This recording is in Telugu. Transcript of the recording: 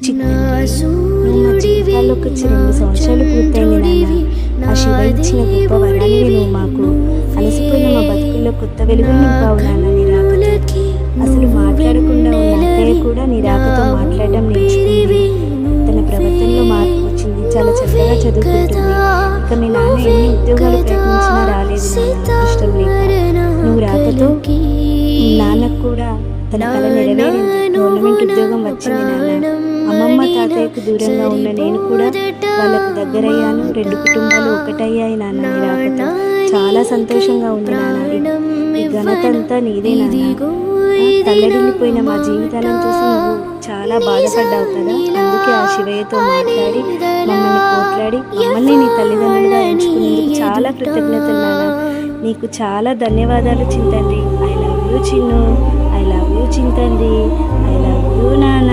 నువ్వు మా జీవితాల్లోకి వచ్చి 2 సంవత్సరాలు పూర్తయింది నాన్న. ఆ శివ ఇచ్చిన గొప్ప వరాన్ని నువ్వు మాకు. అలసిపోయిన మా బతుకుల్లో కొత్త వెలుగులు నింపావు నాన్న నీ రాకతో. అసలు మాట్లాడకుండా ఉన్న అత్తయ్య కూడా నీ రాకతో మాట్లాడడం నేర్చుకుంది. తన ప్రవర్తనలో మార్పు వచ్చింది. చాలా చక్కగా చదువుకుంటుంది. ఇక మీ నాన్న ఎన్ని ఉద్యోగాలు ప్రయత్నించినా రాలేదు నాన్న, ఇష్టం లేక. నువ్వు రాకతో నాన్నకు కూడా తన కళ నెరవేరింది. గవర్నమెంట్ ఉద్యోగం వచ్చింది నాన్న. అమ్మమ్మ తాతయ్యకు దూరంగా ఉన్న నేను కూడా వాళ్ళకు దగ్గరయ్యాను. 2 కుటుంబాలు ఒకటయ్యాయి నాన్న నీ రాకతో. చాలా సంతోషంగా ఉంది నాన్న. ఈ ఘనత అంతా నీదే నాన్న. తల్లడిల్లిపోయిన మా జీవితాలను చూసి నువ్వు చాలా బాధపడ్డావు కదా. అందుకే ఆ శివయ్యతో మాట్లాడి మమ్మల్ని పోట్లాడి మమ్మల్ని నీ తల్లిదండ్రులుగా ఎంచుకునేందుకు చాలా కృతజ్ఞతలు నాన్న. నీకు చాలా ధన్యవాదాలు చింతండి. I love you Chinnu, I love you చింతండి, ఐ లవ్ యూ నాన్న.